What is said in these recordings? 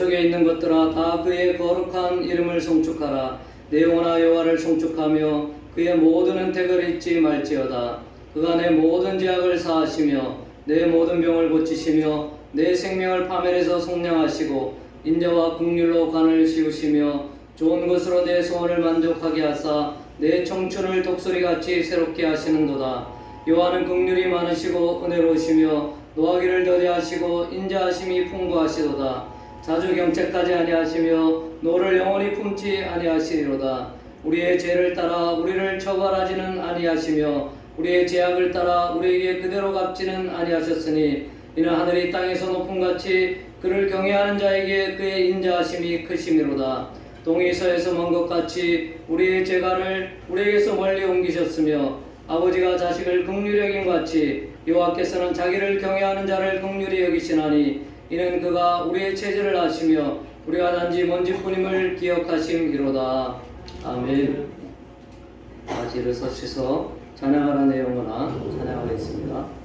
속에 있는 것들아 다 그의 거룩한 이름을 송축하라. 내 영혼아 여호와를 송축하며 그의 모든 은택을 잊지 말지어다. 그가 내 모든 죄악을 사하시며 내 모든 병을 고치시며 내 생명을 파멸해서 속량하시고 인자와 긍휼로 간을 씌우시며 좋은 것으로 내 소원을 만족하게 하사 내 청춘을 독수리같이 새롭게 하시는도다. 여호와는 긍휼이 많으시고 은혜로우시며 노하기를 더디하시고 인자하심이 풍부하시도다. 자주 경책하지 아니하시며 노를 영원히 품지 아니하시리로다. 우리의 죄를 따라 우리를 처벌하지는 아니하시며 우리의 죄악을 따라 우리에게 그대로 갚지는 아니하셨으니 이는 하늘이 땅에서 높음같이 그를 경외하는 자에게 그의 인자하심이 크심이로다. 동이 서에서 먼 것 같이 우리의 죄가를 우리에게서 멀리 옮기셨으며 아버지가 자식을 긍휼히 여긴 같이 여호와께서는 자기를 경외하는 자를 긍휼히 여기시나니 이는 그가 우리의 죄를 아시며 우리가 단지 먼지뿐임을 기억하심이로다. 아멘. 다시 일어서시서 찬양하라 내 영혼아 찬양하겠습니다.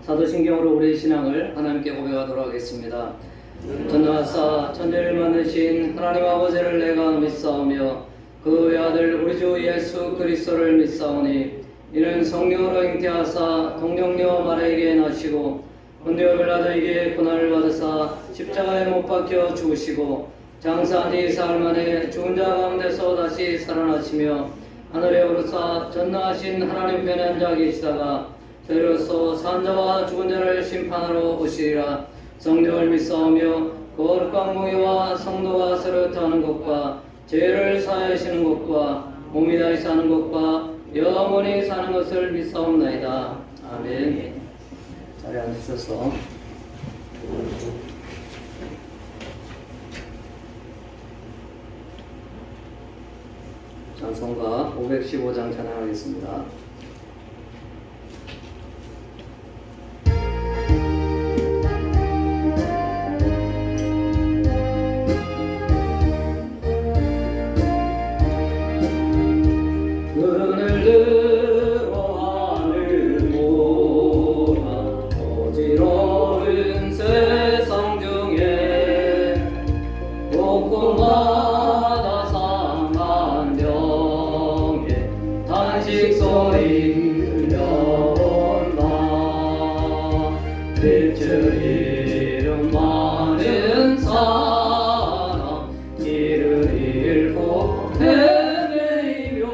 사도신경으로 우리의 신앙을 하나님께 고백하도록 하겠습니다. 전능하사 천지를 만드신 하나님 아버지를 내가 믿사오며 그 외아들 우리 주 예수 그리스도를 믿사오니 이는 성령으로 잉태하사 동정녀 마리아에게 나시고 본디오 빌라도에게 고난을 받으사 십자가에 못 박혀 죽으시고 장사한 지 사흘 만에 죽은 자 가운데서 다시 살아나시며 하늘에 오르사 전능하신 하나님 편에 앉아 계시다가 저희로서 산자와 죽은 자를 심판하러 오시리라. 성령을 믿사오며 거룩한 공의와 성도가 서로 타는 것과 죄를 사하시는 것과 몸이 다시 사는 것과 영원히 사는 것을 믿사옵나이다. 아멘. 자리에 앉으셔서 찬송가 515장 찬양하겠습니다. 이름 많은 사람 길을 잃고 헤매이며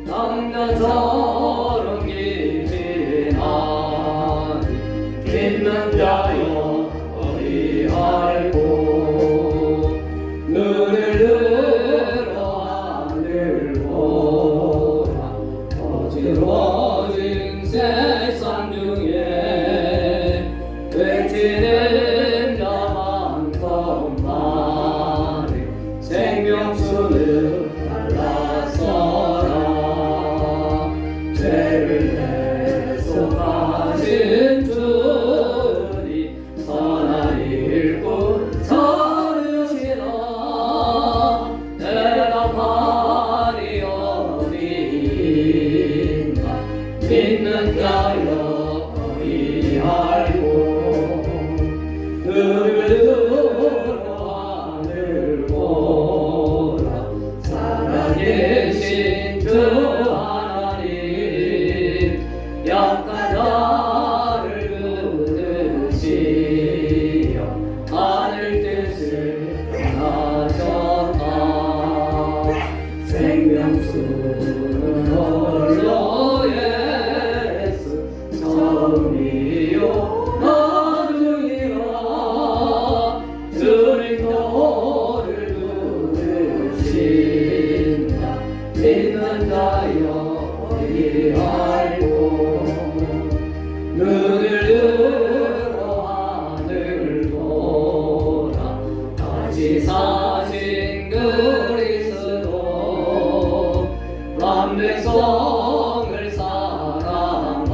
당나처럼 길이 나니 믿는 자여 어리할고 예수는 홀로 예수 처음이요 나중이라 주님 너를 부르신다 믿는 자여 어디 알고 눈을 들어 하늘 보라 다시 사신 그리스도 남백성을 사랑하사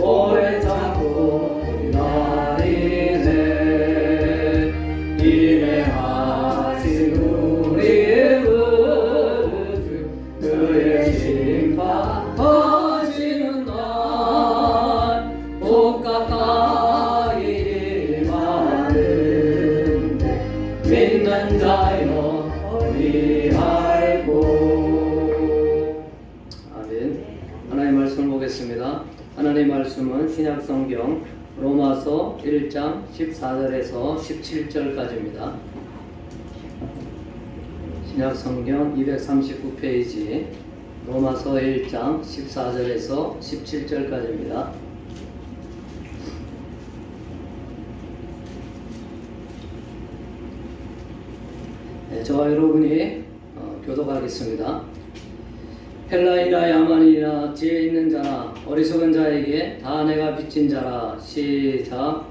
오래 참고 기다리네 인내하신 우리의 구주 그의 심판하시는 날 복 가까이 많은데 믿는 자여 어디 알고. 아멘. 하나님의 말씀을 보겠습니다. 하나님의 말씀은 신약성경 로마서 1장 14절에서 17절까지입니다. 신약성경 239페이지 로마서 1장 14절에서 17절까지입니다. 네, 저와 여러분이 교독하겠습니다. 헬라이나 야만이나 지혜 있는 자나 어리석은 자에게 다 내가 빚진 자라. 시작.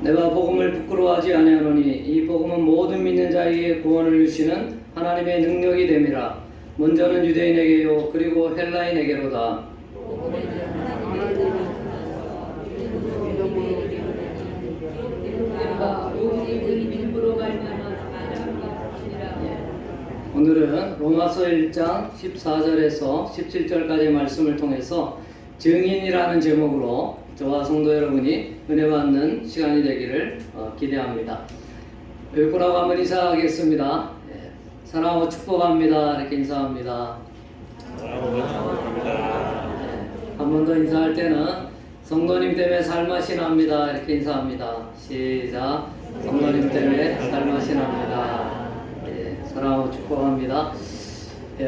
내가 복음을 부끄러워하지 아니하노니 이 복음은 모든 믿는 자에게 구원을 주시는 하나님의 능력이 됨이라. 먼저는 유대인에게요 그리고 헬라인에게로다. 오늘은 로마서 1장 14절에서 17절까지의 말씀을 통해서 증인이라는 제목으로 저와 성도 여러분이 은혜 받는 시간이 되기를 기대합니다. 뵙고라고 한번 인사하겠습니다. 사랑하고 축복합니다. 이렇게 인사합니다. 한 번 더 인사할 때는 성도님 때문에 살맛이 납니다. 이렇게 인사합니다. 시작. 성도님 때문에 살맛이 납니다. 사랑하고 축복합니다.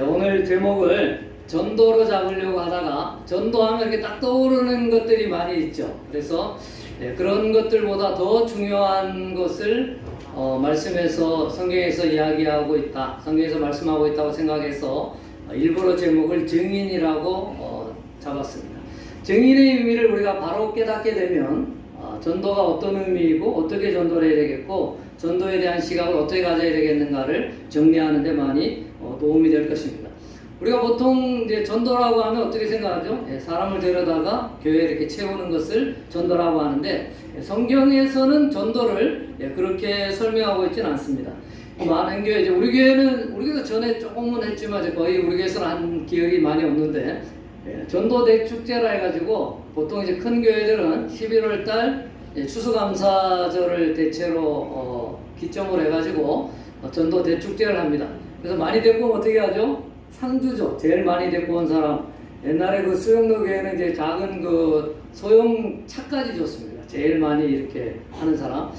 오늘 제목을 전도로 잡으려고 하다가 전도하면 이렇게 딱 떠오르는 것들이 많이 있죠. 그래서 그런 것들보다 더 중요한 것을 말씀에서 성경에서 이야기하고 있다, 성경에서 말씀하고 있다고 생각해서 일부러 제목을 증인이라고 잡았습니다. 증인의 의미를 우리가 바로 깨닫게 되면 전도가 어떤 의미이고 어떻게 전도를 해야 되겠고 전도에 대한 시각을 어떻게 가져야 되겠는가를 정리하는 데 많이 도움이 될 것입니다. 우리가 보통 이제 전도라고 하면 어떻게 생각하죠? 사람을 데려다가 교회에 이렇게 채우는 것을 전도라고 하는데 성경에서는 전도를 그렇게 설명하고 있지는 않습니다. 많은 교회, 우리 교회는 우리가 전에 조금은 했지만 거의 우리 교회에서는 한 기억이 많이 없는데 전도대 축제라 해가지고 보통 이제 큰 교회들은 11월 달 추수감사절을 대체로 기점으로 해가지고 전도 대축제를 합니다. 그래서 많이 데리고 오면 어떻게 하죠? 상주죠. 제일 많이 데리고 온 사람. 옛날에 그 수영로 교회는 이제 작은 그 소형 차까지 줬습니다. 제일 많이 이렇게 하는 사람.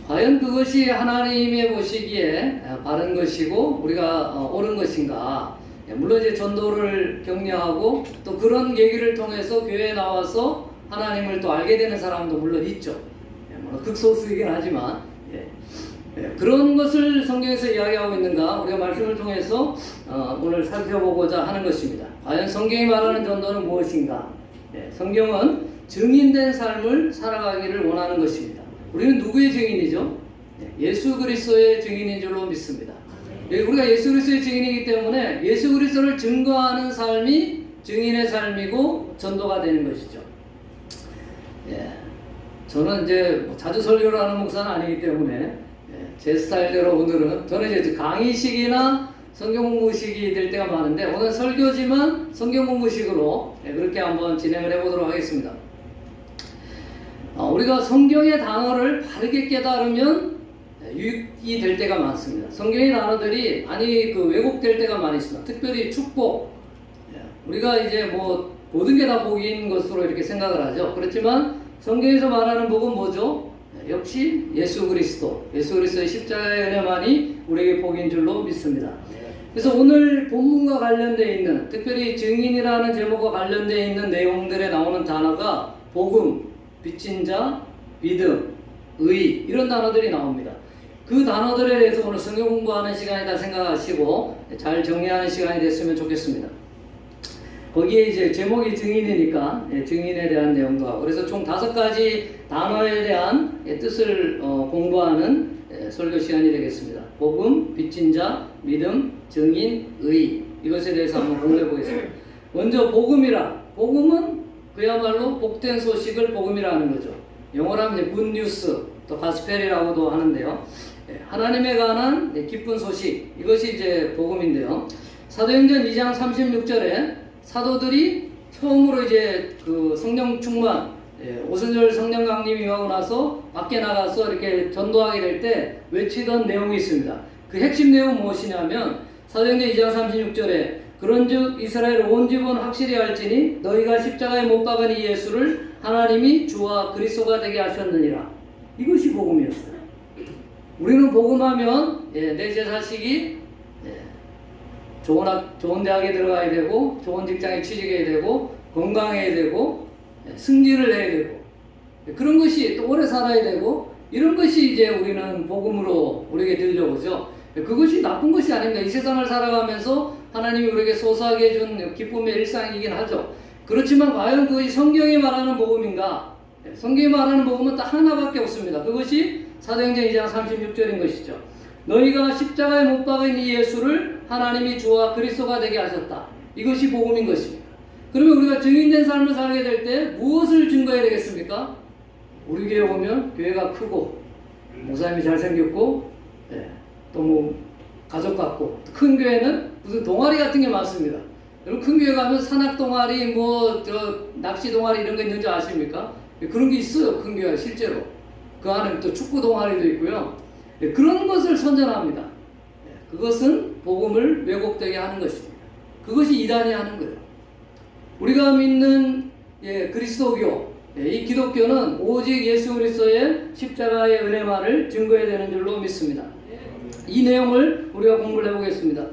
과연 그것이 하나님의 보시기에 바른 것이고 우리가 옳은 것인가? 물론 이제 전도를 격려하고 또 그런 계기를 통해서 교회에 나와서 하나님을 또 알게 되는 사람도 물론 있죠. 극소수이긴 하지만 그런 것을 성경에서 이야기하고 있는가 우리가 말씀을 통해서 오늘 살펴보고자 하는 것입니다. 과연 성경이 말하는 전도는 무엇인가? 성경은 증인된 삶을 살아가기를 원하는 것입니다. 우리는 누구의 증인이죠? 예수 그리스도의 증인인 줄로 믿습니다. 우리가 예수 그리스도의 증인이기 때문에 예수 그리스도를 증거하는 삶이 증인의 삶이고 전도가 되는 것이죠. 저는 이제 자주 설교를 하는 목사는 아니기 때문에 제 스타일대로 오늘은 저는 이제 강의식이나 성경 공부식이 될 때가 많은데 오늘 설교지만 성경 공부식으로 그렇게 한번 진행을 해보도록 하겠습니다. 우리가 성경의 단어를 바르게 깨달으면 유익이 될 때가 많습니다. 성경의 단어들이 왜곡될 때가 많이 있습니다. 특별히 축복. 우리가 이제 모든 게 다 복인 것으로 이렇게 생각을 하죠. 그렇지만 성경에서 말하는 복은 뭐죠? 역시 예수 그리스도의 십자가의 은혜만이 우리에게 복인 줄로 믿습니다. 그래서 오늘 본문과 관련되어 있는, 특별히 증인이라는 제목과 관련되어 있는 내용들에 나오는 단어가 복음, 빚진 자, 믿음, 의, 이런 단어들이 나옵니다. 그 단어들에 대해서 오늘 성경 공부하는 시간이다 생각하시고 잘 정리하는 시간이 됐으면 좋겠습니다. 거기에 이제 제목이 증인이니까 증인에 대한 내용도 하고, 그래서 총 5가지 단어에 대한 뜻을 공부하는 설교 시간이 되겠습니다. 복음, 빚진 자, 믿음, 증인, 의, 이것에 대해서 한번 공부해 보겠습니다. 먼저 복음은 그야말로 복된 소식을 복음이라는 거죠. 영어로 하면 이제 굿뉴스, 또 가스펠이라고도 하는데요. 하나님에 관한 기쁜 소식, 이것이 이제 복음인데요. 사도행전 2장 36절에 사도들이 처음으로 이제 그 성령 충만, 오순절 성령 강림이 임하고 나서 밖에 나가서 이렇게 전도하게 될 때 외치던 내용이 있습니다. 그 핵심 내용은 무엇이냐면 사도행전 2장 36절에 그런즉 이스라엘 온 집은 확실히 알지니 너희가 십자가에 못 박은 이 예수를 하나님이 주와 그리스도가 되게 하셨느니라. 이것이 복음이었어요. 우리는 복음하면 내 제 자식이 좋은 대학에 들어가야 되고, 좋은 직장에 취직해야 되고, 건강해야 되고, 승진을 해야 되고, 그런 것이 또 오래 살아야 되고, 이런 것이 이제 우리는 복음으로 우리에게 들려오죠. 그것이 나쁜 것이 아닙니다. 이 세상을 살아가면서 하나님이 우리에게 소소하게 해준 기쁨의 일상이긴 하죠. 그렇지만 과연 그것이 성경이 말하는 복음인가? 성경이 말하는 복음은 딱 하나밖에 없습니다. 그것이 사도행전 2장 36절인 것이죠. 너희가 십자가에 못 박은 이 예수를 하나님이 주와 그리스도가 되게 하셨다. 이것이 복음인 것입니다. 그러면 우리가 증인된 삶을 살게 될 때 무엇을 증거해야 되겠습니까? 우리 교회 오면 교회가 크고 목사님이 잘생겼고 또 뭐 가족 같고, 큰 교회는 무슨 동아리 같은 게 많습니다. 여러분 큰 교회 가면 산악 동아리, 낚시 동아리 이런 거 있는 줄 아십니까? 그런 게 있어요. 큰 교회 실제로. 그 안에 또 축구 동아리도 있고요. 그런 것을 선전합니다. 그것은 복음을 왜곡되게 하는 것입니다. 그것이 이단이 하는 거예요. 우리가 믿는 그리스도교, 이 기독교는 오직 예수 그리스도의 십자가의 은혜만을 증거해야 되는 줄로 믿습니다. 이 내용을 우리가 공부를 해보겠습니다.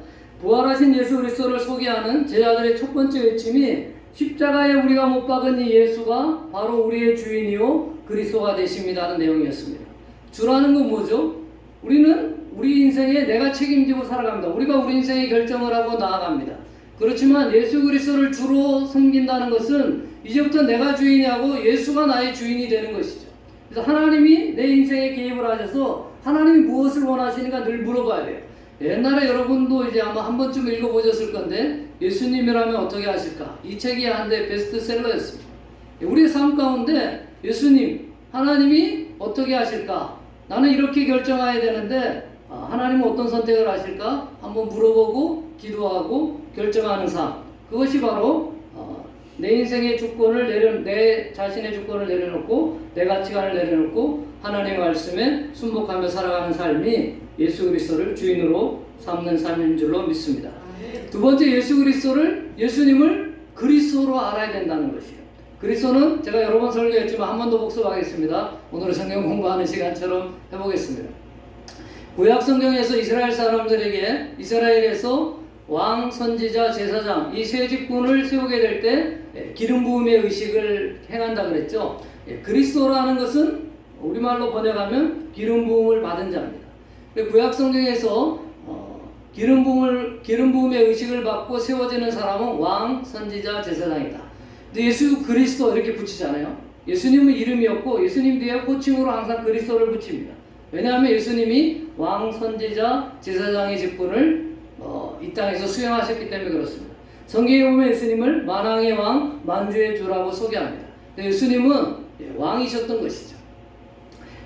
부활하신 예수 그리스도를 소개하는 제자들의 첫 번째 외침이 십자가에 우리가 못 박은 이 예수가 바로 우리의 주인이요 그리스도가 되십니다는 내용이었습니다. 주라는 건 뭐죠? 우리는 우리 인생에 내가 책임지고 살아갑니다. 우리가 우리 인생에 결정을 하고 나아갑니다. 그렇지만 예수 그리스도를 주로 섬긴다는 것은 이제부터 내가 주인이 하고 예수가 나의 주인이 되는 것이죠. 그래서 하나님이 내 인생에 개입을 하셔서 하나님이 무엇을 원하시는가 늘 물어봐야 돼요. 옛날에 여러분도 이제 아마 한 번쯤 읽어보셨을 건데 예수님이라면 어떻게 하실까? 이 책이 한때 베스트셀러였습니다. 우리의 삶 가운데 예수님, 하나님이 어떻게 하실까? 나는 이렇게 결정해야 되는데 하나님은 어떤 선택을 하실까? 한번 물어보고 기도하고 결정하는 삶. 그것이 바로 내 인생의 주권을 내 자신의 주권을 내려놓고 내 가치관을 내려놓고 하나님의 말씀에 순복하며 살아가는 삶이 예수 그리스도를 주인으로 삼는 삶인 줄로 믿습니다. 두 번째, 예수님을 그리스도로 알아야 된다는 것이에요. 그리스도는 제가 여러 번 설교했지만 한 번 더 복습하겠습니다. 오늘은 성경 공부하는 시간처럼 해보겠습니다. 구약 성경에서 이스라엘 사람들에게 이스라엘에서 왕, 선지자, 제사장 이 세 직분을 세우게 될 때 기름 부음의 의식을 행한다 그랬죠. 그리스도라는 것은 우리말로 번역하면 기름 부음을 받은 자입니다. 구약 성경에서 기름 부음의 의식을 받고 세워지는 사람은 왕, 선지자, 제사장이다. 근데 예수 그리스도 이렇게 붙이잖아요. 예수님은 이름이 없고 예수님 뒤에 호칭으로 항상 그리스도를 붙입니다. 왜냐하면 예수님이 왕, 선지자, 제사장의 직분을 이 땅에서 수행하셨기 때문에 그렇습니다. 성경에 보면 예수님을 만왕의 왕, 만주의 주라고 소개합니다. 예수님은 왕이셨던 것이죠.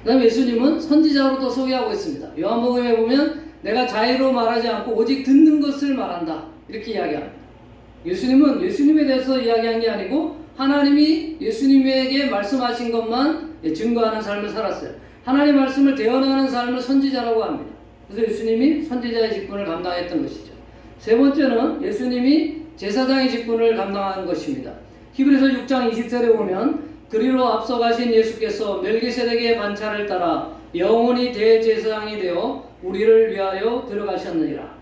그 다음에 예수님은 선지자로도 소개하고 있습니다. 요한복음에 보면 내가 자의로 말하지 않고 오직 듣는 것을 말한다 이렇게 이야기합니다. 예수님은 예수님에 대해서 이야기한 게 아니고 하나님이 예수님에게 말씀하신 것만 증거하는 삶을 살았어요. 하나님 말씀을 대언하는 삶을 선지자라고 합니다. 그래서 예수님이 선지자의 직분을 감당했던 것이죠. 세 번째는 예수님이 제사장의 직분을 감당하는 것입니다. 히브리서 6장 20절에 보면 그리로 앞서가신 예수께서 멜기세덱의 반차를 따라 영원히 대제사장이 되어 우리를 위하여 들어가셨느니라.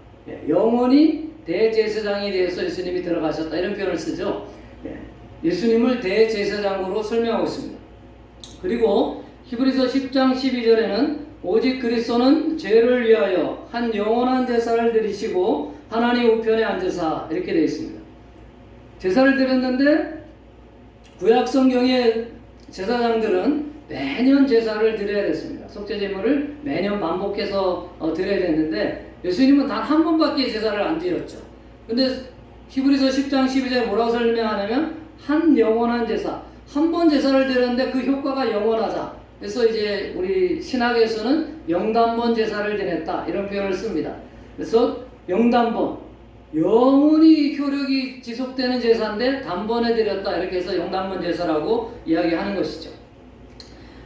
영원히 대제사장이 되어서 예수님이 들어가셨다, 이런 표현을 쓰죠. 예수님을 대제사장으로 설명하고 있습니다. 그리고 히브리서 10장 12절에는 오직 그리스도는 죄를 위하여 한 영원한 제사를 드리시고 하나님 우편에 앉으사, 이렇게 되어 있습니다. 제사를 드렸는데 구약 성경의 제사장들은 매년 제사를 드려야 됐습니다. 속죄제물을 매년 반복해서 드려야 됐는데 예수님은 단 한 번밖에 제사를 안 드렸죠. 근데 히브리서 10장 12절에 뭐라고 설명하냐면 한 영원한 제사, 한 번 제사를 드렸는데 그 효과가 영원하다. 그래서 이제 우리 신학에서는 영단번 제사를 드렸다, 이런 표현을 씁니다. 그래서 영단번, 영원히 효력이 지속되는 제사인데 단번에 드렸다, 이렇게 해서 영단번 제사라고 이야기하는 것이죠.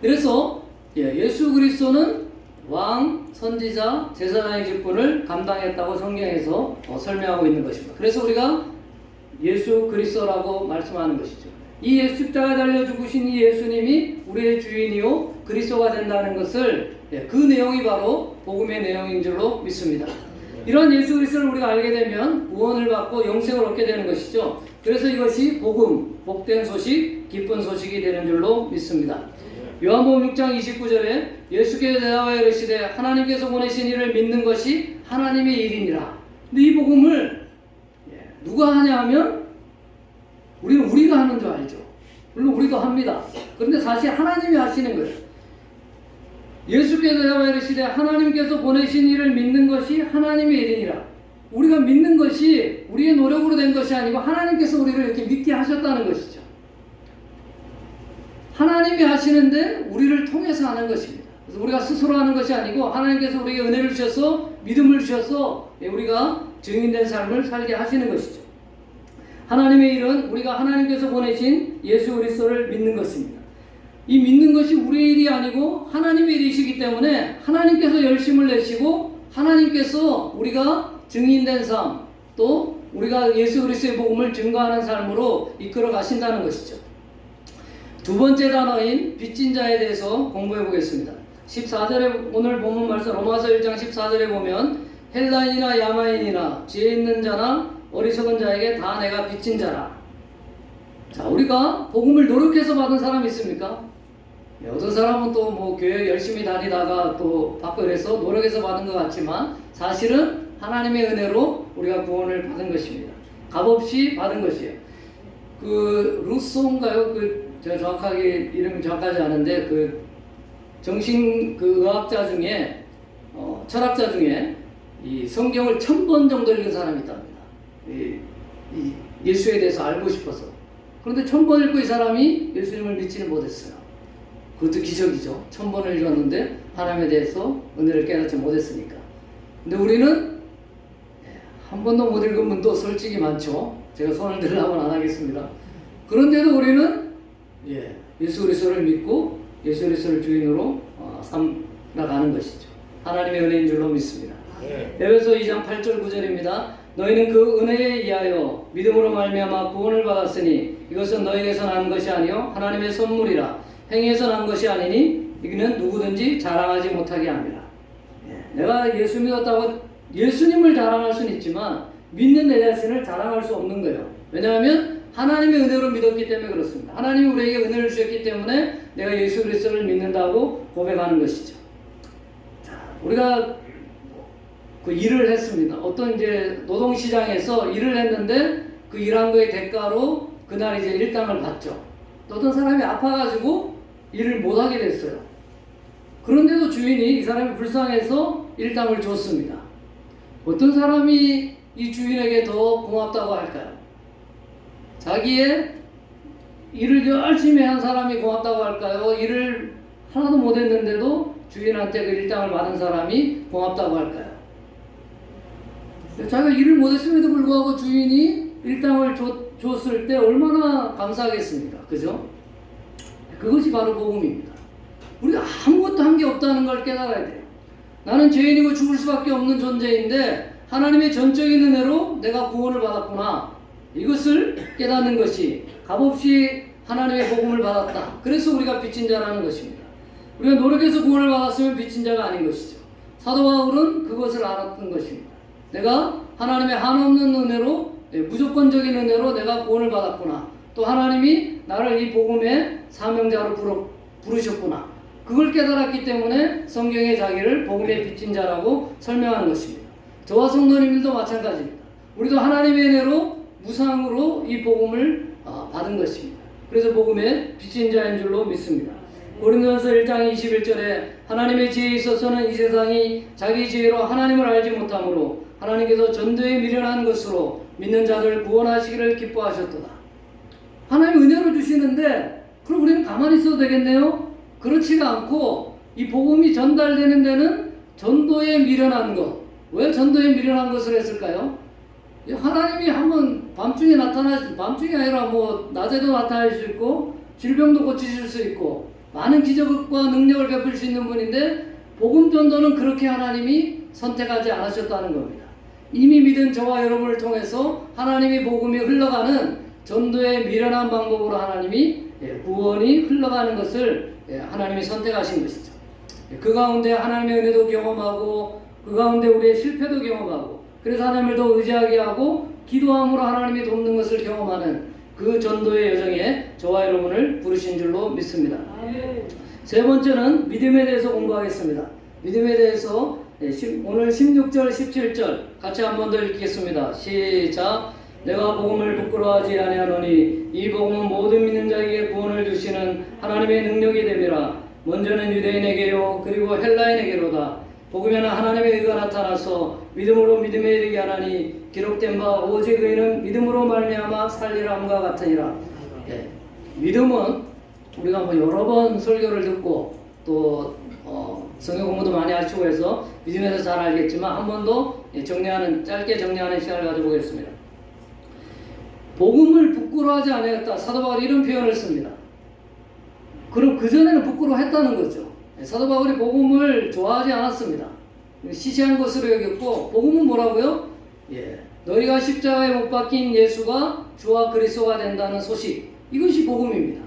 그래서 예수 그리스도는 왕, 선지자, 제사장의 직분을 감당했다고 성경에서 설명하고 있는 것입니다. 그래서 우리가 예수 그리스도라고 말씀하는 것이죠. 이 예수 십자가에 달려 죽으신 이 예수님이 우리의 주인이요 그리스도가 된다는 것을, 그 내용이 바로 복음의 내용인 줄로 믿습니다. 이러한 예수 그리스도를 우리가 알게 되면 구원을 받고 영생을 얻게 되는 것이죠. 그래서 이것이 복음, 복된 소식, 기쁜 소식이 되는 줄로 믿습니다. 요한복음 6장 29절에 예수께서 대답하여 이르시되 하나님께서 보내신 이를 믿는 것이 하나님의 일이니라. 근데 이 복음을 누가 하냐 하면 우리가 하는 줄 알죠. 물론 우리도 합니다. 그런데 사실 하나님이 하시는 거예요. 예수께서 대답하여 이르시되 하나님께서 보내신 이를 믿는 것이 하나님의 일이니라. 우리가 믿는 것이 우리의 노력으로 된 것이 아니고 하나님께서 우리를 이렇게 믿게 하셨다는 것이죠. 하나님이 하시는데 우리를 통해서 하는 것입니다. 그래서 우리가 스스로 하는 것이 아니고 하나님께서 우리에게 은혜를 주셔서 믿음을 주셔서 우리가 증인된 삶을 살게 하시는 것이죠. 하나님의 일은 우리가 하나님께서 보내신 예수 그리스도를 믿는 것입니다. 이 믿는 것이 우리의 일이 아니고 하나님의 일이시기 때문에 하나님께서 열심을 내시고 하나님께서 우리가 증인된 삶, 또 우리가 예수 그리스도의 복음을 증거하는 삶으로 이끌어 가신다는 것이죠. 두 번째 단어인 빚진 자에 대해서 공부해 보겠습니다. 14절에 오늘 본문 말씀 로마서 1장 14절에 보면 헬라인이나 야마인이나 지혜 있는 자나 어리석은 자에게 다 내가 빚진 자라. 자, 우리가 복음을 노력해서 받은 사람 있습니까? 어떤 사람은 또 뭐 교회 열심히 다니다가 또 받고 그래서 노력해서 받은 것 같지만 사실은 하나님의 은혜로 우리가 구원을 받은 것입니다. 값없이 받은 것이에요. 그 루소인가요? 제가 정확하게 이름이 정확하지 않은데 정신 의학자 중에 철학자 중에 이 성경을 1000번 정도 읽은 사람이 있답니다. 이 예수에 대해서 알고 싶어서. 그런데 1000번 읽고 이 사람이 예수님을 믿지는 못했어요. 그것도 기적이죠. 1000번을 읽었는데 하나님에 대해서 은혜를 깨닫지 못했으니까. 근데 우리는 한 번도 못 읽은 분도 솔직히 많죠. 제가 손을 들라고는 안 하겠습니다. 그런데도 우리는 예수 그리스도를 믿고 예수 그리스도를 주인으로 삼아가는 것이죠. 하나님의 은혜인 줄로 믿습니다. 에베소 2장 8절 9절입니다. 너희는 그 은혜에 의하여 믿음으로 말미암아 구원을 받았으니 이것은 너희에게서 난 것이 아니요 하나님의 선물이라. 행위에서 난 것이 아니니 이는 누구든지 자랑하지 못하게 합니다. 내가 예수 믿었다고 예수님을 자랑할 수는 있지만 믿는 내 자신을 자랑할 수 없는 거예요. 왜냐하면 하나님의 은혜로 믿었기 때문에 그렇습니다. 하나님이 우리에게 은혜를 주셨기 때문에 내가 예수 그리스도를 믿는다고 고백하는 것이죠. 자, 우리가 그 일을 했습니다. 어떤 이제 노동시장에서 일을 했는데 그 일한 거의 대가로 그날 이제 일당을 받죠. 또 어떤 사람이 아파가지고 일을 못하게 됐어요. 그런데도 주인이 이 사람이 불쌍해서 일당을 줬습니다. 어떤 사람이 이 주인에게 더 고맙다고 할까요? 자기의 일을 열심히 한 사람이 고맙다고 할까요? 일을 하나도 못했는데도 주인한테 그 일당을 받은 사람이 고맙다고 할까요? 자기가 일을 못했음에도 불구하고 주인이 일당을 줬을 때 얼마나 감사하겠습니까? 그죠? 그것이 바로 복음입니다. 우리가 아무것도 한 게 없다는 걸 깨달아야 돼요. 나는 죄인이고 죽을 수밖에 없는 존재인데 하나님의 전적인 은혜로 내가 구원을 받았구나. 이것을 깨닫는 것이 값없이 하나님의 복음을 받았다. 그래서 우리가 빚진 자라는 것입니다. 우리가 노력해서 구원을 받았으면 빚진 자가 아닌 것이죠. 사도 바울은 그것을 알았던 것입니다. 내가 하나님의 한없는 은혜로, 무조건적인 은혜로 내가 구원을 받았구나. 또 하나님이 나를 이 복음의 사명자로 부르셨구나. 그걸 깨달았기 때문에 성경에 자기를 복음의 빚진 자라고 설명하는 것입니다. 저와 성도님들도 마찬가지입니다. 우리도 하나님의 은혜로 무상으로 이 복음을 받은 것입니다. 그래서 복음의 빚진 자인 줄로 믿습니다. 고린도전서 1장 21절에 하나님의 지혜에 있어서는 이 세상이 자기 지혜로 하나님을 알지 못하므로 하나님께서 전도에 미련한 것으로 믿는 자들 구원하시기를 기뻐하셨도다. 하나님 은혜로 주시는데 그럼 우리는 가만히 있어도 되겠네요? 그렇지가 않고 이 복음이 전달되는 데는 전도에 미련한 것. 왜 전도에 미련한 것을 했을까요? 하나님이 한번 밤중에 밤중이 아니라 낮에도 나타날 수 있고 질병도 고치실 수 있고 많은 기적과 능력을 베풀 수 있는 분인데 복음 전도는 그렇게 하나님이 선택하지 않으셨다는 겁니다. 이미 믿은 저와 여러분을 통해서 하나님이 복음이 흘러가는 전도의 미련한 방법으로 하나님이 구원이 흘러가는 것을 하나님이 선택하신 것이죠. 그 가운데 하나님의 은혜도 경험하고 그 가운데 우리의 실패도 경험하고 그래서 하나님을 더 의지하게 하고 기도함으로 하나님이 돕는 것을 경험하는 그 전도의 여정에 저와 여러분을 부르신 줄로 믿습니다. 세 번째는 믿음에 대해서 공부하겠습니다. 믿음에 대해서 오늘 16절 17절 같이 한 번 더 읽겠습니다. 시작. 내가 복음을 부끄러워하지 아니하노니 이 복음은 모든 믿는 자에게 구원을 주시는 하나님의 능력이 됨이라. 먼저는 유대인에게요 그리고 헬라인에게로다. 복음에는 하나님의 의가 나타나서 믿음으로 믿음에 이르게 하나니 기록된 바 오직 의인은 믿음으로 말미암아 살리라 함과 같으니라. 믿음은 우리가 여러 번 설교를 듣고 또 성경 공부도 많이 하시고 해서 믿음에서 잘 알겠지만 한 번 더 짧게 정리하는 시간을 가져보겠습니다. 복음을 부끄러워하지 않았다. 사도 바울이 이런 표현을 씁니다. 그럼 그전에는 부끄러워했다는 거죠. 사도 바울이 복음을 좋아하지 않았습니다. 시시한 것으로 여겼고 복음은 뭐라고요? 너희가 십자가에 못 박힌 예수가 주와 그리스도가 된다는 소식. 이것이 복음입니다.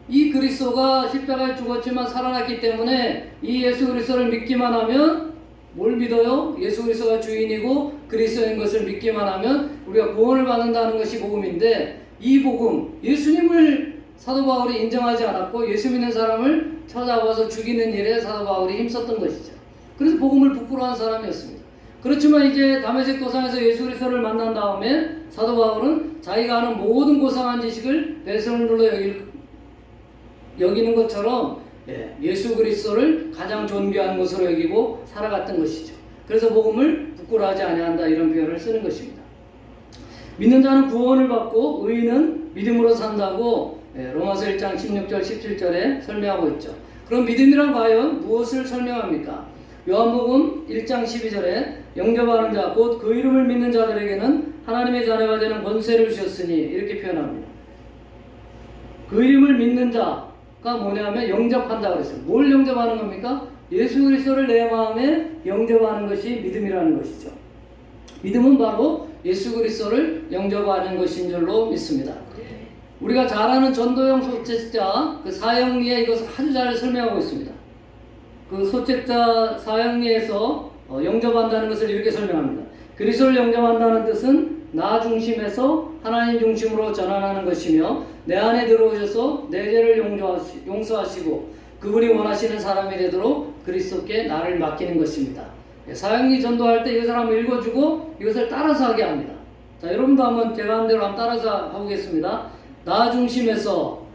이 그리스도가 십자가에 죽었지만 살아났기 때문에 이 예수 그리스도를 믿기만 하면 뭘 믿어요? 예수 그리스도가 주인이고 그리스도인 것을 믿기만 하면 우리가 구원을 받는다는 것이 복음인데 이 복음, 예수님을 사도 바울이 인정하지 않았고 예수 믿는 사람을 찾아와서 죽이는 일에 사도 바울이 힘썼던 것이죠. 그래서 복음을 부끄러워한 사람이었습니다. 그렇지만 이제 다메섹 도상에서 예수 그리스도를 만난 다음에 사도 바울은 자기가 아는 모든 고상한 지식을 배설물로 여기는 것처럼 예수 그리스도를 가장 존귀한 것으로 여기고 살아갔던 것이죠. 그래서 복음을 부끄러워하지 아니한다 이런 표현을 쓰는 것입니다. 믿는 자는 구원을 받고 의인은 믿음으로 산다고 로마서 1장 16절 17절에 설명하고 있죠. 그럼 믿음이란 과연 무엇을 설명합니까? 요한복음 1장 12절에 영접하는 자 곧 그 이름을 믿는 자들에게는 하나님의 자녀가 되는 권세를 주셨으니 이렇게 표현합니다. 그 이름을 믿는 자가 뭐냐면 영접한다고 했어요. 뭘 영접하는 겁니까? 예수 그리스도를 내 마음에 영접하는 것이 믿음이라는 것이죠. 믿음은 바로 예수 그리스도를 영접하는 것인 줄로 믿습니다. 우리가 잘 아는 전도형 소책자 그 사형리에 이것을 아주 잘 설명하고 있습니다. 그 소책자 사형리에서 영접한다는 것을 이렇게 설명합니다. 그리스도를 영접한다는 뜻은 나 중심에서 하나님 중심으로 전환하는 것이며 내 안에 들어오셔서 내 죄를 용서하시고 그분이 원하시는 사람이 되도록 그리스도께 나를 맡기는 것입니다. 사형리 전도할 때 이것을 한번 읽어주고 이것을 따라서 하게 합니다. 자, 여러분도 한번 제가 한 대로 한번 따라서 해보겠습니다. 나 중심에서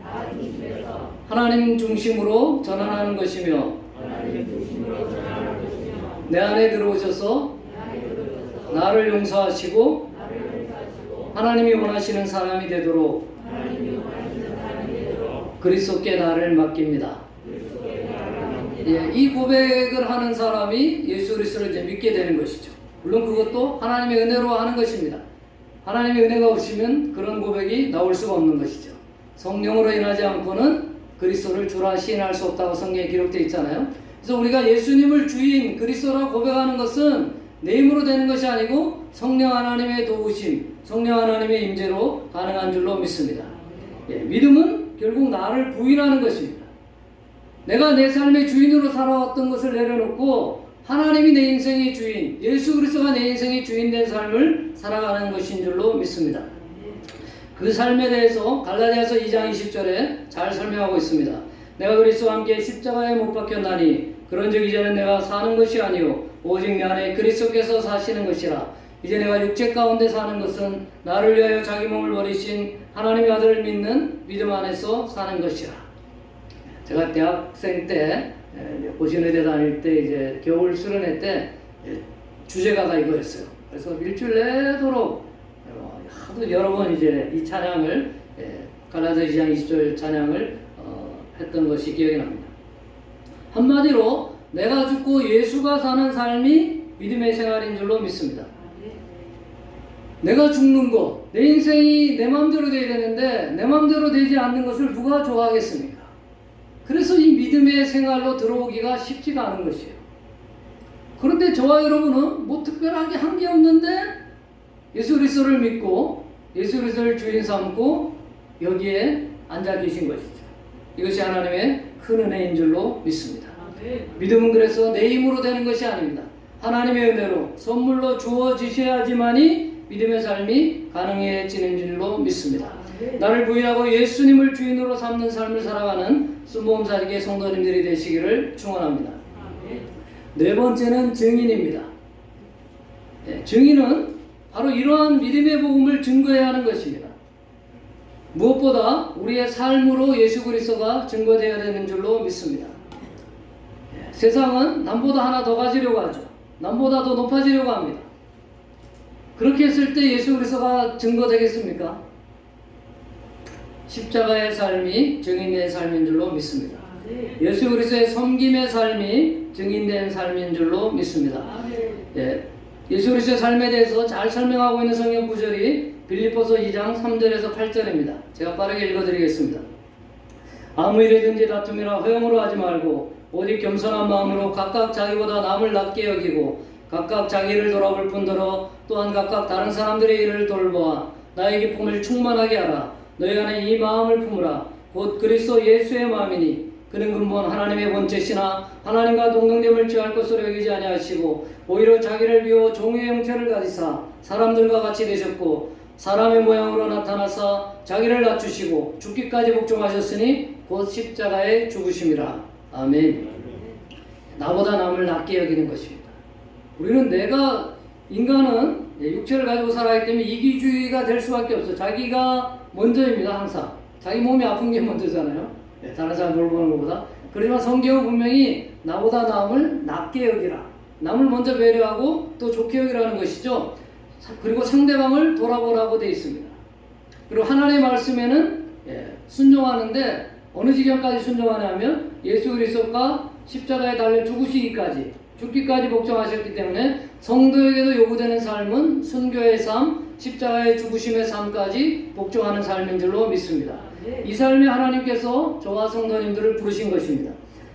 하나님 중심으로 전환하는 것이며 내 안에 들어오셔서 나를 용서하시고 하나님이 원하시는 사람이 되도록 그리스도께 나를 맡깁니다. 이 고백을 하는 사람이 예수 그리스도를 이제 믿게 되는 것이죠. 물론 그것도 하나님의 은혜로 하는 것입니다. 하나님의 은혜가 없으면 그런 고백이 나올 수가 없는 것이죠. 성령으로 인하지 않고는 그리스도를 주라 시인할 수 없다고 성경에 기록되어 있잖아요. 그래서 우리가 예수님을 주인 그리스도라고 고백하는 것은 내 힘으로 되는 것이 아니고 성령 하나님의 도우심, 성령 하나님의 임재로 가능한 줄로 믿습니다. 믿음은 결국 나를 부인하는 것입니다. 내가 내 삶의 주인으로 살아왔던 것을 내려놓고 하나님이 내 인생의 주인, 예수 그리스도가 내 인생의 주인 된 삶을 살아가는 것인 줄로 믿습니다. 그 삶에 대해서 갈라디아서 2장 20절에 잘 설명하고 있습니다. 내가 그리스도와 함께 십자가에 못 박혔나니 그런즉 이제는 내가 사는 것이 아니요 오직 내 안에 그리스도께서 사시는 것이라. 이제 내가 육체 가운데 사는 것은 나를 위하여 자기 몸을 버리신 하나님의 아들을 믿는 믿음 안에서 사는 것이라. 제가 대학생 때 고신의대 다닐 때 이제 겨울 수련회 때 주제가가 이거였어요. 그래서 일주일 내도록 하도 여러 번 이제 이 찬양을 갈라디아 2장 20절 찬양을 했던 것이 기억이 납니다. 한마디로 내가 죽고 예수가 사는 삶이 믿음의 생활인 줄로 믿습니다. 내가 죽는 것, 내 인생이 내 마음대로 되어야 되는데 내 마음대로 되지 않는 것을 누가 좋아하겠습니까? 그래서 이 믿음의 생활로 들어오기가 쉽지가 않은 것이에요. 그런데 저와 여러분은 뭐 특별하게 한 게 없는데 예수 그리스도를 믿고 예수 그리스도를 주인 삼고 여기에 앉아 계신 것이죠. 이것이 하나님의 큰 은혜인 줄로 믿습니다. 믿음은 그래서 내 힘으로 되는 것이 아닙니다. 하나님의 은혜로 선물로 주어지셔야지만이 믿음의 삶이 가능해지는 줄로 믿습니다. 나를 부인하고 예수님을 주인으로 삼는 삶을 살아가는 순복음사직의 성도님들이 되시기를 축원합니다. 네 번째는 증인입니다. 증인은 바로 이러한 믿음의 복음을 증거해야 하는 것입니다. 무엇보다 우리의 삶으로 예수 그리스도가 증거되어야 되는 줄로 믿습니다. 세상은 남보다 하나 더 가지려고 하죠. 남보다 더 높아지려고 합니다. 그렇게 했을 때 예수 그리스도가 증거되겠습니까? 십자가의 삶이 증인된 삶인 줄로 믿습니다. 예수 그리스도의 섬김의 삶이 증인된 삶인 줄로 믿습니다. 예수 그리스도의 삶에 대해서 잘 설명하고 있는 성경 구절이 빌립보서 2장 3절에서 8절입니다. 제가 빠르게 읽어드리겠습니다. 아무 일이든지 다툼이나 허용으로 하지 말고 오직 겸손한 마음으로 각각 자기보다 남을 낮게 여기고 각각 자기를 돌아볼 뿐더러 또한 각각 다른 사람들의 일을 돌보아 나의 기쁨을 충만하게 하라. 너희 안에 이 마음을 품으라. 곧 그리스도 예수의 마음이니 그는 근본 하나님의 본체시나 하나님과 동등됨을 취할 것으로 여기지 아니하시고 오히려 자기를 비워 종의 형체를 가지사 사람들과 같이 되셨고 사람의 모양으로 나타나사 자기를 낮추시고 죽기까지 복종하셨으니 곧 십자가에 죽으심이라. 아멘. 나보다 남을 낮게 여기는 것입니다. 우리는 인간은 육체를 가지고 살아가기 때문에 이기주의가 될 수밖에 없어요. 자기가 먼저입니다. 항상 자기 몸이 아픈 게 먼저잖아요. 다른 사람 돌보는 것보다. 그러지만 성경은 분명히 나보다 남을 낮게 여기라, 남을 먼저 배려하고 또 좋게 여기라는 것이죠. 그리고 상대방을 돌아보라고 되어 있습니다. 그리고 하나님의 말씀에는 순종하는데 어느 지경까지 순종하냐면 예수 그리스도가 십자가에 달려 죽기까지 복종하셨기 때문에 성도에게도 요구되는 삶은 순교의 삶, 십자가의 죽으심의 삶까지 복종하는 삶인 줄로 믿습니다. 이 삶에 하나님께서 저와 성도님들을 부르신 것입니다.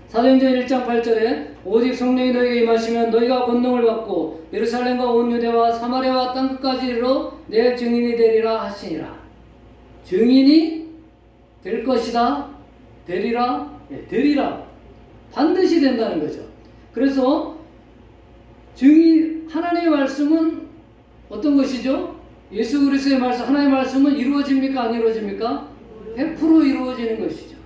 사도행전 1장 8절에 오직 성령이 너희에게 임하시면 너희가 권능을 받고 예루살렘과 온 유대와 사마리아와 땅끝까지 이르러 내 증인이 되리라 하시니라. 증인이 될 것이다. 되리라. 되리라. 반드시 된다는 거죠. 그래서 하나님의 말씀은 어떤 것이죠? 예수 그리스도의 말씀, 하나님의 말씀은 이루어집니까? 안 이루어집니까? 100% 이루어지는 것이죠.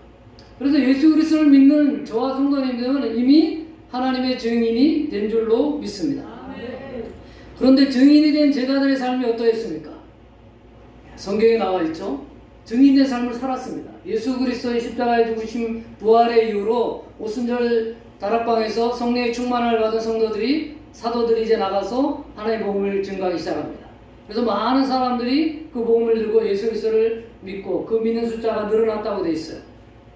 그래서 예수 그리스도를 믿는 저와 성도님들은 이미 하나님의 증인이 된 줄로 믿습니다. 그런데 증인이 된 제자들의 삶이 어떠했습니까? 성경에 나와 있죠. 증인된 삶을 살았습니다. 예수 그리스도의 십자가의 죽으심 부활의 이후로 오순절 다락방에서 성령의 충만을 받은 사도들이 이제 나가서 하나님의 복음을 증거하기 시작합니다. 그래서 많은 사람들이 그 복음을 들고 예수 그리스도를 믿고 그 믿는 숫자가 늘어났다고 되어 있어요.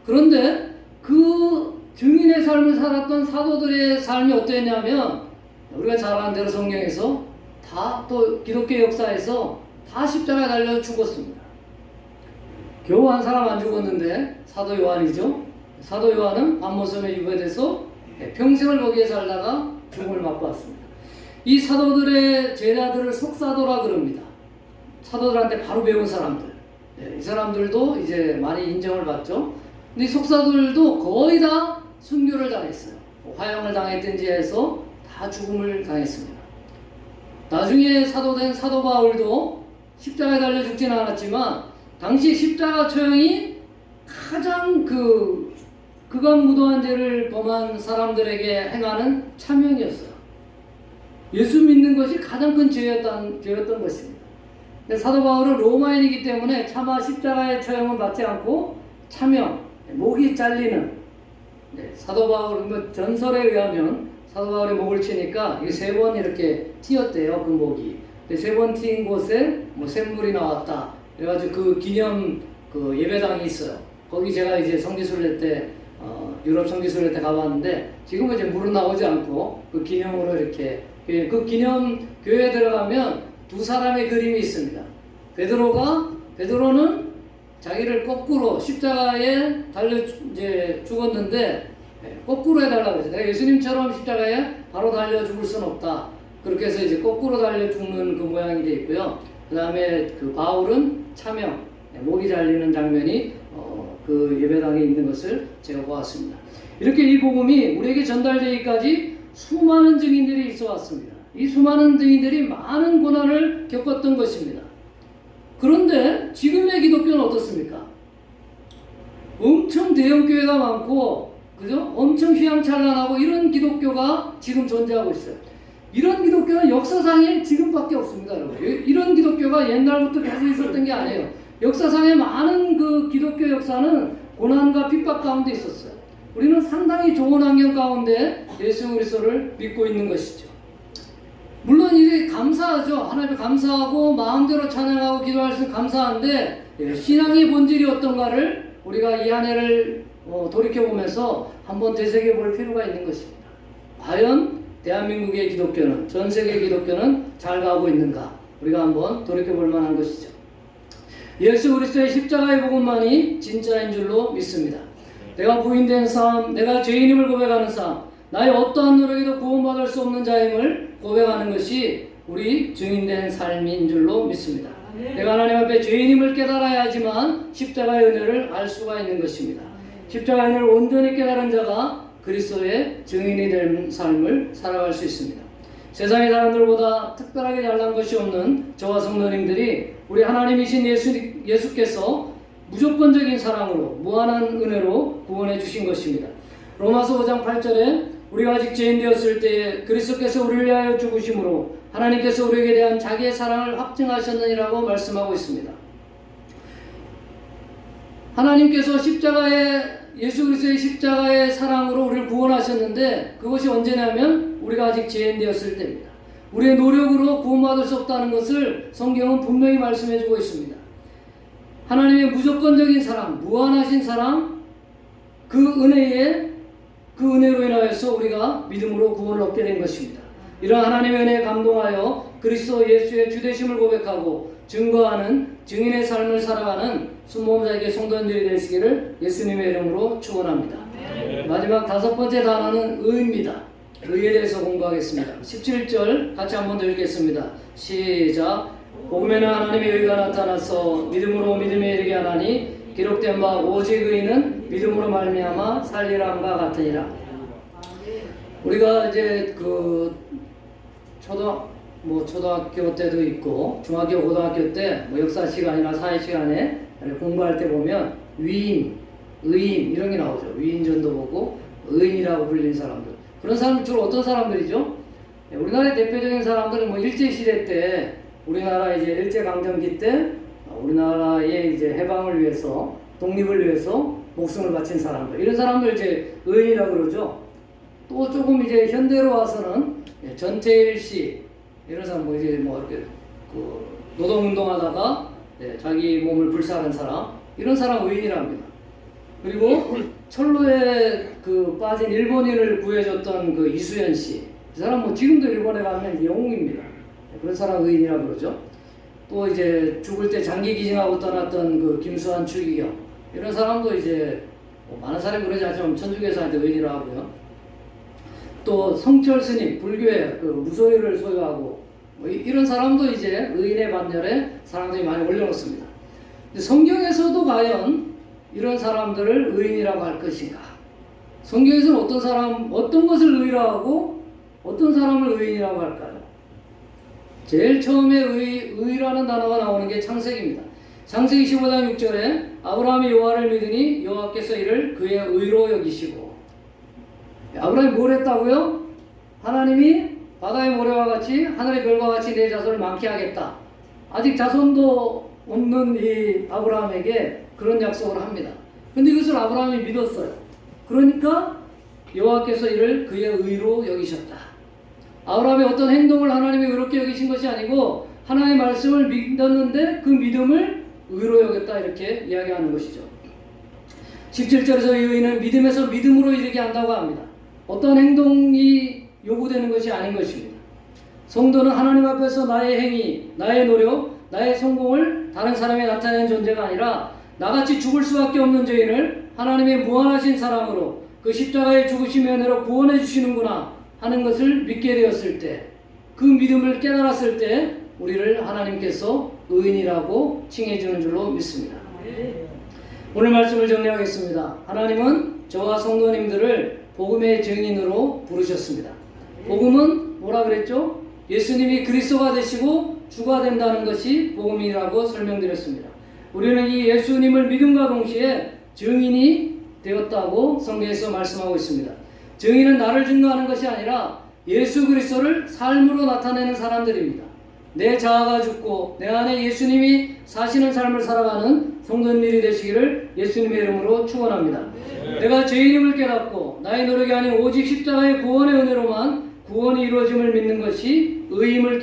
그런데 그 증인의 삶을 살았던 사도들의 삶이 어땠냐면 우리가 잘 아는 대로 성경에서 다 또 기독교 역사에서 다 십자가에 달려 죽었습니다. 겨우 한 사람 안 죽었는데 사도 요한이죠. 사도 요한은 밤모섬에 유배돼서 평생을 거기에 살다가 죽음을 맛보았습니다. 이 사도들의 제자들을 속사도라 그럽니다. 사도들한테 바로 배운 사람들. 이 사람들도 이제 많이 인정을 받죠. 근데 이 속사들도 거의 다 순교를 당했어요. 화형을 당했든지 해서 다 죽음을 당했습니다. 나중에 사도된 사도 바울도 십자가에 달려 죽지는 않았지만 당시 십자가 처형이 가장 극악무도한 죄를 범한 사람들에게 행하는 차명이었어요. 예수 믿는 것이 가장 큰 죄였던 것입니다. 근데 사도 바울은 로마인이기 때문에 차마 십자가의 처형은 받지 않고 차명, 목이 잘리는, 사도 바울 전설에 의하면 사도 바울의 목을 치니까 이게 3번 이렇게 튀었대요. 그 목이 3번 튀인 곳에 샘물이 나왔다. 그래가지고 그 기념 예배당이 있어요. 거기 제가 이제 성지순례 때 유럽 성지순례 때 가봤는데 지금은 이제 물은 나오지 않고 그 기념으로 이렇게 그 기념 교회에 들어가면 2사람의 그림이 있습니다. 베드로는 자기를 거꾸로 십자가에 달려 이제 죽었는데 거꾸로 해달라고 했어요. 내가 예수님처럼 십자가에 바로 달려 죽을 수는 없다. 그렇게 해서 이제 거꾸로 달려 죽는 그 모양이 되어 있고요. 그 다음에 그 바울은 차명, 목이 잘리는 장면이 그 예배당에 있는 것을 제가 보았습니다. 이렇게 이 복음이 우리에게 전달되기까지 수많은 증인들이 있어 왔습니다. 이 수많은 증인들이 많은 고난을 겪었던 것입니다. 그런데 지금의 기독교는 어떻습니까? 엄청 대형교회가 많고, 그죠? 엄청 휘황찬란하고 이런 기독교가 지금 존재하고 있어요. 이런 기독교는 역사상에 지금밖에 없습니다, 여러분. 이런 기독교가 옛날부터 계속 있었던 게 아니에요. 역사상에 많은 그 기독교 역사는 고난과 핍박 가운데 있었어요. 우리는 상당히 좋은 환경 가운데 예수 그리스도를 믿고 있는 것이죠. 물론 이게 감사하죠. 하나님께 감사하고 마음대로 찬양하고 기도할 수 감사한데 신앙의 본질이 어떤가를 우리가 이 한 해를 돌이켜보면서 한번 되새겨볼 필요가 있는 것입니다. 과연 대한민국의 기독교는, 전 세계 기독교는 잘 가고 있는가? 우리가 한번 돌이켜볼 만한 것이죠. 예수 그리스도의 십자가의 복음만이 진짜인 줄로 믿습니다. 내가 부인된 삶, 내가 죄인임을 고백하는 삶, 나의 어떠한 노력에도 구원받을 수 없는 자임을 고백하는 것이 우리 증인된 삶인 줄로 믿습니다. 내가 하나님 앞에 죄인임을 깨달아야 하지만 십자가의 은혜를 알 수가 있는 것입니다. 십자가의 은혜를 온전히 깨달은 자가 그리스도의 증인이 된 삶을 살아갈 수 있습니다. 세상의 사람들보다 특별하게 잘난 것이 없는 저와 성도님들이 우리 하나님이신 예수께서 무조건적인 사랑으로 무한한 은혜로 구원해 주신 것입니다. 로마서 5장 8절에 우리가 아직 죄인 되었을 때에 그리스도께서 우리를 위하여 죽으심으로 하나님께서 우리에게 대한 자기의 사랑을 확증하셨느니라고 말씀하고 있습니다. 하나님께서 예수 그리스도의 십자가의 사랑으로 우리를 구원하셨는데 그것이 언제냐면 우리가 아직 죄인 되었을 때입니다. 우리의 노력으로 구원받을 수 없다는 것을 성경은 분명히 말씀해주고 있습니다. 하나님의 무조건적인 사랑, 무한하신 사랑, 그 은혜로 인하여서 우리가 믿음으로 구원을 얻게 된 것입니다. 이런 하나님의 은혜에 감동하여 그리스도 예수의 주되심을 고백하고 증거하는 증인의 삶을 살아가는 순모자에게 성도님들이 되시기를 예수님의 이름으로 축원합니다. 마지막 5번째 단어는 의입니다. 의에 대해서 공부하겠습니다. 17절 같이 한번 더 읽겠습니다. 시작. 복음에는 하나님의 의가 나타나서 믿음으로 믿음에 이르게 하나니 기록된 바 오직 의인은 믿음으로 말미암아 살리람과 같으니라. 우리가 이제 초등학교 때도 있고 중학교 고등학교 때 역사 시간이나 사회 시간에 공부할 때 보면 위인, 의인 이런 게 나오죠. 위인전도 보고 의인이라고 불린 사람들. 그런 사람들 주로 어떤 사람들이죠? 우리나라의 대표적인 사람들은 일제시대 때 우리나라 이제 일제강점기 때 우리나라의 이제 해방을 위해서 독립을 위해서 목숨을 바친 사람들 이런 사람들 이제 의인이라고 그러죠. 또 조금 이제 현대로 와서는 전태일 씨 이런 사람 이제 이렇게 노동운동하다가 자기 몸을 불사하는 사람 이런 사람 의인이라고 합니다. 그리고 철로에 빠진 일본인을 구해줬던 이수연 씨 이 사람 지금도 일본에 가면 영웅입니다. 그런 사람 의인이라고 그러죠. 또 이제 죽을 때 장기 기증하고 떠났던 김수환 추기경 이런 사람도 이제 많은 사람이 그러지 않지만 천주교사한테 의인이라고 하고요. 또 성철 스님 불교의 무소유를 소유하고 이런 사람도 이제 의인의 반열에 사람들이 많이 올려놓습니다. 성경에서도 과연 이런 사람들을 의인이라고 할 것인가? 성경에서는 어떤 것을 의라고 하고 어떤 사람을 의인이라고 할까요? 제일 처음에 의라는 단어가 나오는 게 창세기입니다. 창세기 15장 6절에 아브라함이 여호와를 믿으니 여호와께서 이를 그의 의로 여기시고. 아브라함이 뭘 했다고요? 하나님이 바다의 모래와 같이 하늘의 별과 같이 내 자손을 많게 하겠다. 아직 자손도 없는 이 아브라함에게 그런 약속을 합니다. 근데 이것을 아브라함이 믿었어요. 그러니까 여호와께서 이를 그의 의로 여기셨다. 아브라함의 어떤 행동을 하나님이 의롭게 여기신 것이 아니고 하나님의 말씀을 믿었는데 그 믿음을 의로 여겼다, 이렇게 이야기하는 것이죠. 17절에서 이 의인은 믿음에서 믿음으로 이르게 한다고 합니다. 어떤 행동이 요구되는 것이 아닌 것입니다. 성도는 하나님 앞에서 나의 행위, 나의 노력, 나의 성공을 다른 사람에 나타내는 존재가 아니라 나같이 죽을 수밖에 없는 죄인을 하나님의 무한하신 사랑으로 그 십자가의 죽으심의 은혜로 구원해 주시는구나 하는 것을 믿게 되었을 때, 그 믿음을 깨달았을 때 우리를 하나님께서 의인이라고 칭해 주는 줄로 믿습니다. 오늘 말씀을 정리하겠습니다. 하나님은 저와 성도님들을 복음의 증인으로 부르셨습니다. 복음은 뭐라 그랬죠? 예수님이 그리스도가 되시고 주가 된다는 것이 복음이라고 설명드렸습니다. 우리는 이 예수님을 믿음과 동시에 증인이 되었다고 성경에서 말씀하고 있습니다. 증인은 나를 증거하는 것이 아니라 예수 그리스도를 삶으로 나타내는 사람들입니다. 내 자아가 죽고 내 안에 예수님이 사시는 삶을 살아가는 성도님들이 되시기를 예수님의 이름으로 축원합니다. 내가 죄인임을 깨닫고 나의 노력이 아닌 오직 십자가의 구원의 은혜로만 구원이 이루어짐을 믿는 것이 의임을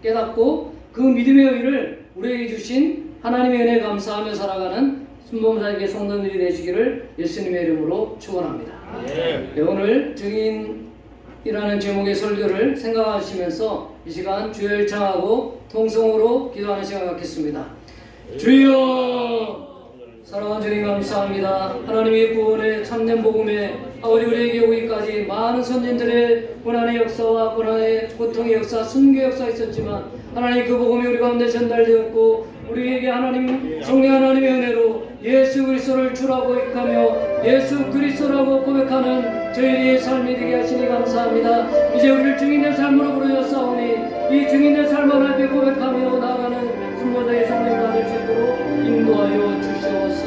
깨닫고 그 믿음의 의를 우리에게 주신 하나님의 은혜에 감사하며 살아가는 순범사에게 성도들이 되시기를 예수님의 이름으로 축원합니다. 오늘 증인이라는 제목의 설교를 생각하시면서 이 시간 주여 일창하고 통성으로 기도하는 시간 갖겠습니다. 주여, 사랑하는 주님 감사합니다. 하나님의 구원의 참된 복음에 아버지 우리에게 오기까지 많은 선진들의 고난의 역사와 고난의 고통의 역사, 순교의 역사가 있었지만 하나님 그 복음이 우리 가운데 전달되었고 우리에게 하나님 성령 하나님의 은혜로 예수 그리스도를 주라고 고백하며 예수 그리스도라고 고백하는 저희의 삶이 되게 하시니 감사합니다. 이제 우리를 증인의 삶으로 부르셨사오니 이 증인의 삶을 하나님께 고백하며 나아가는 순모자의 성령 받을 수 있도록 인도하여 주시옵소서.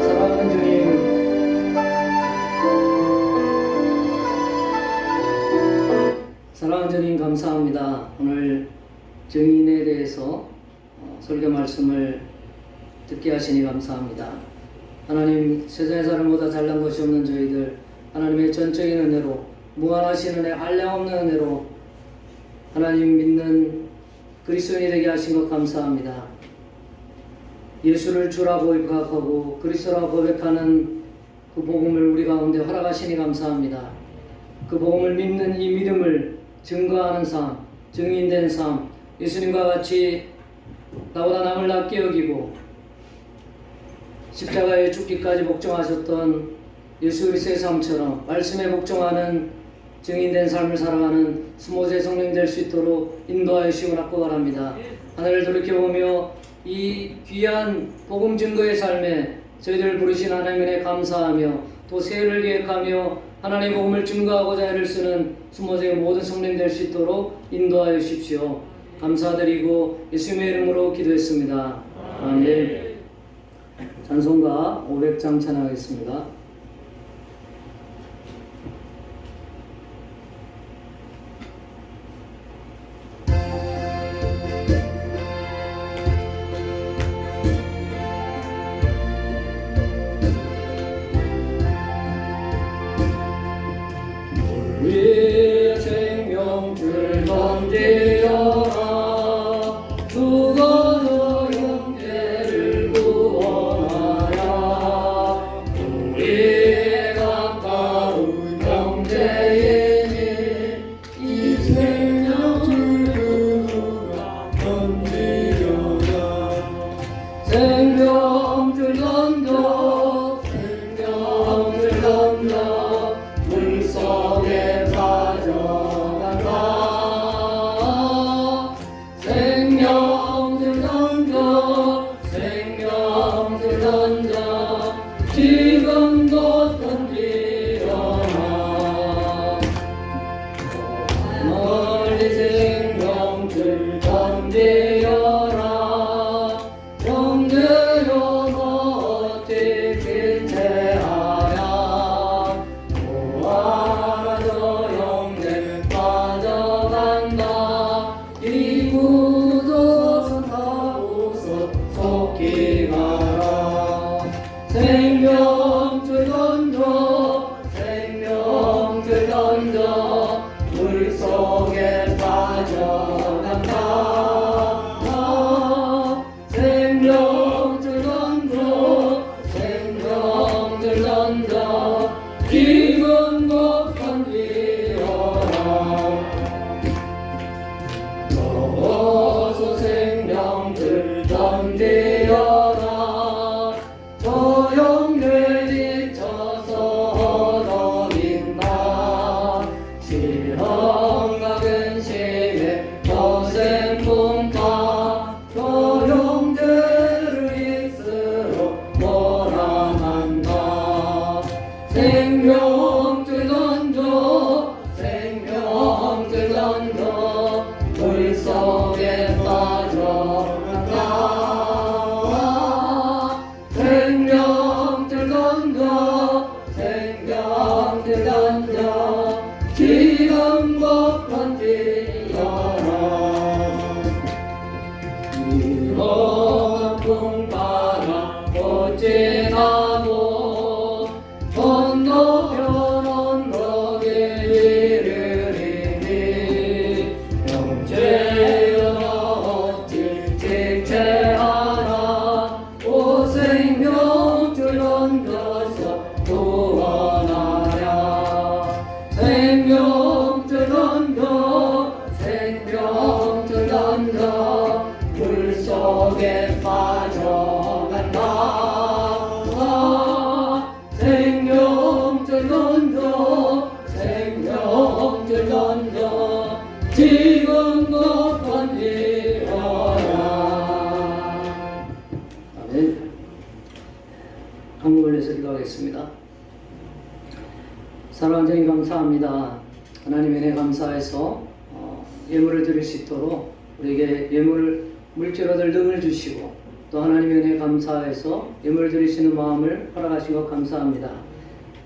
사랑하는 주님, 사랑하는 주님 감사합니다. 오늘 증인에 대해서 설교 말씀을 듣게 하시니 감사합니다. 하나님, 세상의 사람보다 잘난 것이 없는 저희들 하나님의 전적인 은혜로 무한하신 은혜, 한량없는 은혜로 하나님 믿는 그리스도인이 되게 하신 것 감사합니다. 예수를 주라고 고백하고 그리스도라고 고백하는 그 복음을 우리 가운데 허락하시니 감사합니다. 그 복음을 믿는 이 믿음을 증거하는 삶, 증인된 삶, 예수님과 같이 나보다 남을 낮게 여기고 십자가에 죽기까지 복종하셨던 예수 그리스도의 삶처럼 말씀에 복종하는 증인된 삶을 살아가는 스모세 성령 될 수 있도록 인도하여 주시고 바랍니다. 하늘을 돌이켜보며 이 귀한 복음 증거의 삶에 저희들을 부르신 하나님에 감사하며 또 새해를 계획하며 하나님의 복음을 증거하고자 애를 쓰는 스모세의 모든 성령 될 수 있도록 인도하여 주십시오. 감사드리고 예수님의 이름으로 기도했습니다. 아멘. 찬송가 500장 찬양하겠습니다. 우리의 생명줄 던지어라 죽어도 형제를 구원하라. 우리의 가까운 형제이니 이 생명줄 누가 던지려나. 생명줄 던져, 생명줄 던져 물속에 빠져간다. 던져 지금도 던지어라 멀리 생명줄 던지어라 영들여 어찌 기체하랴 보아라 저 영들 빠져간다 이 구도선 하우서 속히 가라 생명줄 던져 생명줄 던져 물속에 빠져간다 생명줄 던져 생명줄 던져 지금도 던지어라 어서 생명줄 던지어라 저 영들 지쳐서 어린다 시험과 근심에 거센 풍파 저 영들을 입수로 몰아간다 생명줄 던져 생명줄 던져 물속에 빠져간다 생명줄 던져 생명줄 던져 지금껏 던지어라 이런 풍파가 어찌 나고 건너편 언덕에 이르리니 영재여 어찌 직체하라 오 생명줄 던져서 구원하랴 생명줄 던져 생명줄 던져 물속에 빠져간다 생명줄 던져 생명줄 던져 지금도 던지어라 아멘. 한국을 내서 기도하겠습니다. 사랑하는 주님 감사합니다. 하나님 은혜 감사해서 예물을 드릴 수 있도록 우리에게 예물 물질 얻을 능을 주시고 또 하나님 은혜 감사해서 예물 드리시는 마음을 허락하신 것 감사합니다.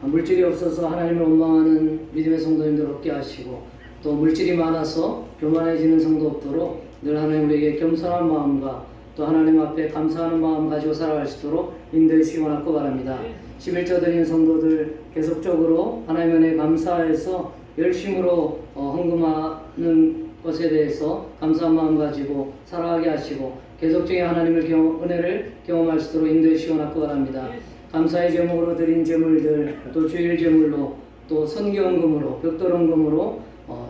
물질이 없어서 하나님을 원망하는 믿음의 성도님들 없게 하시고 또 물질이 많아서 교만해지는 성도 없도록 늘 하나님 우리에게 겸손한 마음과 또 하나님 앞에 감사하는 마음 가지고 살아갈 수 있도록 인도해 주시기 원하고 바랍니다. 11조 드리는 성도들 계속적으로 하나님 은혜 감사해서 열심으로 헌금하는 것에 대해서 감사한 마음 가지고 살아가게 하시고 계속적인 하나님의 은혜를 경험할 수 있도록 인도해 주시기 원하고 바랍니다. 감사의 제목으로 드린 제물들 또 주일 제물로 또 선교헌금으로 벽돌헌금으로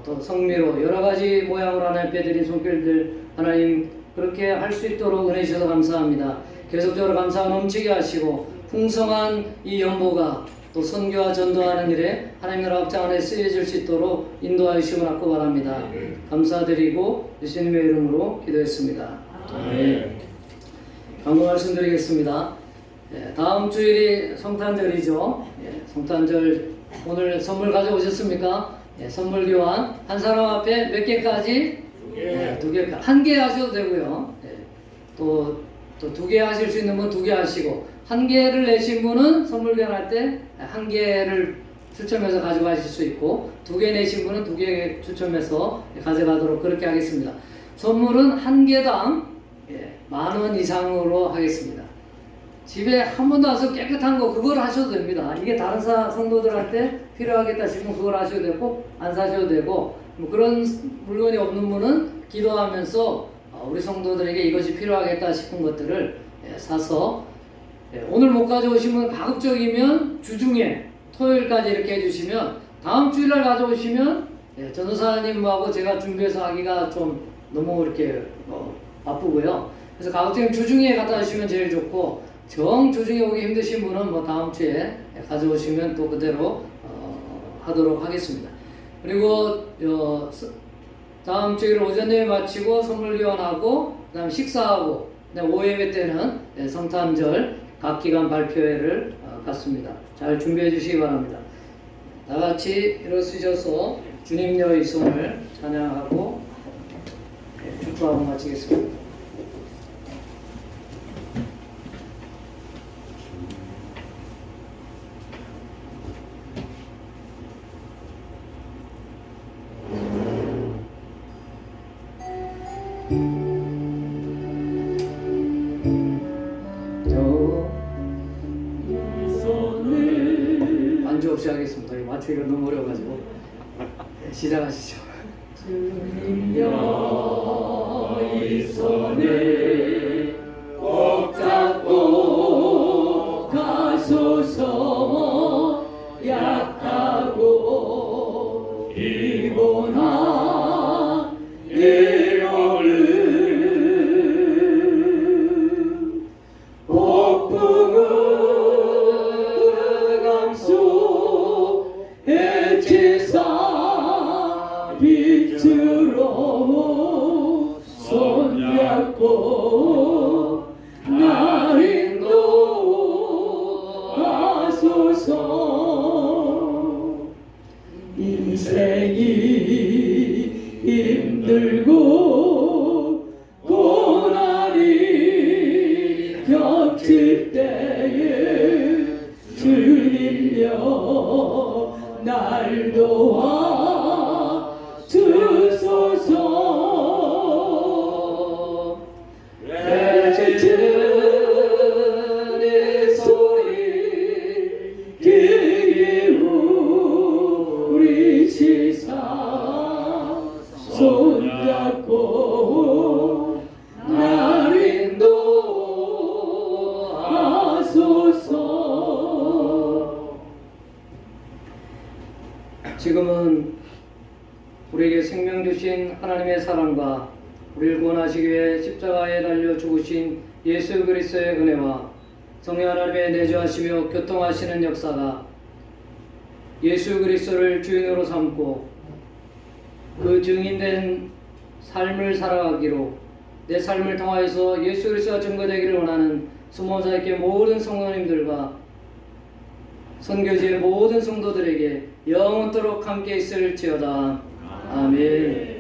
또 성미로 여러 가지 모양으로 하나님께 드린 손길들 하나님 그렇게 할 수 있도록 은혜 주셔서 감사합니다. 계속적으로 감사가 넘치게 하시고 풍성한 이 연보가 또 선교와 전도하는 일에 하나님 나라 확장 안에 쓰여질 수 있도록 인도하여 주시기 원하고 바랍니다. 감사드리고 예수님의 이름으로 기도했습니다. 아멘. 광고 말씀드리겠습니다. 다음 주일이 성탄절이죠. 성탄절 오늘 선물 가져오셨습니까? 선물 교환 한 사람 앞에 몇 개까지? 두 개. 한 개 하셔도 되고요. 또 두 개 하실 수 있는 분 두 개 하시고 한 개를 내신 분은 선물 교환할 때 한 개를 추첨해서 가져가실 수 있고 두 개 내신 분은 두 개 추첨해서 가져가도록 그렇게 하겠습니다. 선물은 한 개당 10,000원 이상으로 하겠습니다. 집에 한 번도 안 써서 깨끗한 거 그걸 하셔도 됩니다. 이게 다른 성도들한테 필요하겠다 싶으면 그걸 하셔도 되고 안 사셔도 되고 뭐 그런 물건이 없는 분은 기도하면서 우리 성도들에게 이것이 필요하겠다 싶은 것들을 사서 오늘 못 가져오시면 가급적이면 주중에 토요일까지 이렇게 해주시면 다음 주일날 가져오시면 전도사님하고 제가 준비해서 하기가 좀 너무 이렇게 바쁘고요. 그래서 가급적이면 주중에 갖다 주시면 제일 좋고 정 주중에 오기 힘드신 분은 뭐 다음 주에 가져오시면 또 그대로 하도록 하겠습니다. 그리고 다음 주일 오전 예배 마치고 선물 교환하고 그다음 식사하고 오후 예배 때는 성탄절 각 기관 발표회를 갖습니다. 잘 준비해 주시기 바랍니다. 다 같이 일어서셔서 주님여 이 손을 찬양하고 축도하고 마치겠습니다. 반주 없이 하겠습니다. 맞추기가 너무 어려워가지고 시작하시죠. 주님여 이 손을 꼭 잡고 가소서. 약하고 피곤한 이로를 폭풍을 감소 해치사 빛으로 손잡고 날 인도하소서. 인생이 힘들고 고난이 겹칠 때에 주님여 날 도와 주소서. 외치는 이 소리 귀 기울이시사 손잡고 날 인도하소서. 지금은 우리에게 생명 주신 하나님의 사랑과 우리를 구원하시기 위해 십자가에 달려 죽으신 예수 그리스도의 은혜와 성령 하나님의 내주하시며 교통하시는 역사가 예수 그리스도를 주인으로 삼고 그 증인된 삶을 살아가기로 내 삶을 통하여서 예수 그리스도가 증거되기를 원하는 수모자에게 모든 성도님들과 선교지의 모든 성도들에게 영원토록 함께 있을지어다. 아멘.